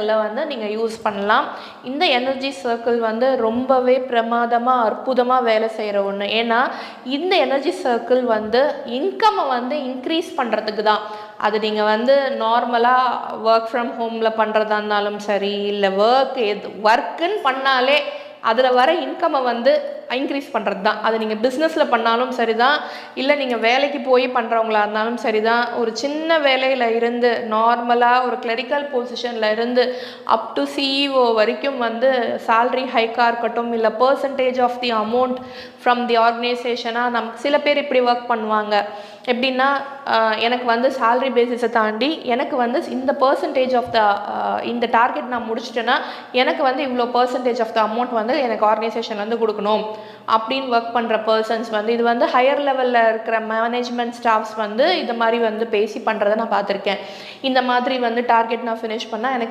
சர்க்கிளை வந்து நீங்கள் யூஸ் பண்ணலாம். இந்த எனர்ஜி சர்க்கிள் வந்து ரொம்பவே பிரமாதமாக அற்புதமாக வேலை செய்கிற ஒன்று. ஏன்னா இந்த எனர்ஜி சர்க்கிள் வந்து இன்கம்மை வந்து இன்க்ரீஸ் பண்ணுறதுக்கு தான். அது நீங்கள் வந்து நார்மலாக ஒர்க் ஃப்ரம் ஹோமில் பண்ணுறதா இருந்தாலும் சரி, இல்லை ஒர்க்குன்னு பண்ணாலே அதில் வர இன்கம்மை வந்து இன்க்ரீஸ் பண்ணுறது தான். அது நீங்கள் பிஸ்னஸில் பண்ணாலும் சரி தான், இல்லை நீங்கள் வேலைக்கு போய் பண்ணுறவங்களா இருந்தாலும் சரி தான். ஒரு சின்ன வேலையில் இருந்து நார்மலாக ஒரு கிளரிக்கல் பொசிஷனில் இருந்து அப் டு சிஇஓ வரைக்கும் வந்து சேல்ரி ஹைக்காக இருக்கட்டும், இல்லை percentage of the amount from the ஆர்கனைசேஷனாக நமக்கு சில பேர் இப்படி ஒர்க் பண்ணுவாங்க. எப்படின்னா எனக்கு வந்து சேல்ரி பேசிஸை தாண்டி எனக்கு வந்து இந்த பர்சன்டேஜ் ஆஃப் த இந்த டார்கெட் நான் முடிச்சிட்டேன்னா எனக்கு வந்து இவ்வளோ பர்சன்டேஜ் ஆஃப் த அமௌண்ட் வந்து எனக்கு ஆர்கனைசேஷன் வந்து கொடுக்கணும் அப்படின்னு ஒர்க் பண்ணுற பர்சன்ஸ் வந்து இது வந்து ஹையர் லெவலில் இருக்கிற மேனேஜ்மெண்ட் ஸ்டாஃப்ஸ் வந்து இது மாதிரி வந்து பேசி பண்ணுறதை நான் பார்த்துருக்கேன். இந்த மாதிரி வந்து டார்கெட் நான் ஃபினிஷ் பண்ணால் எனக்கு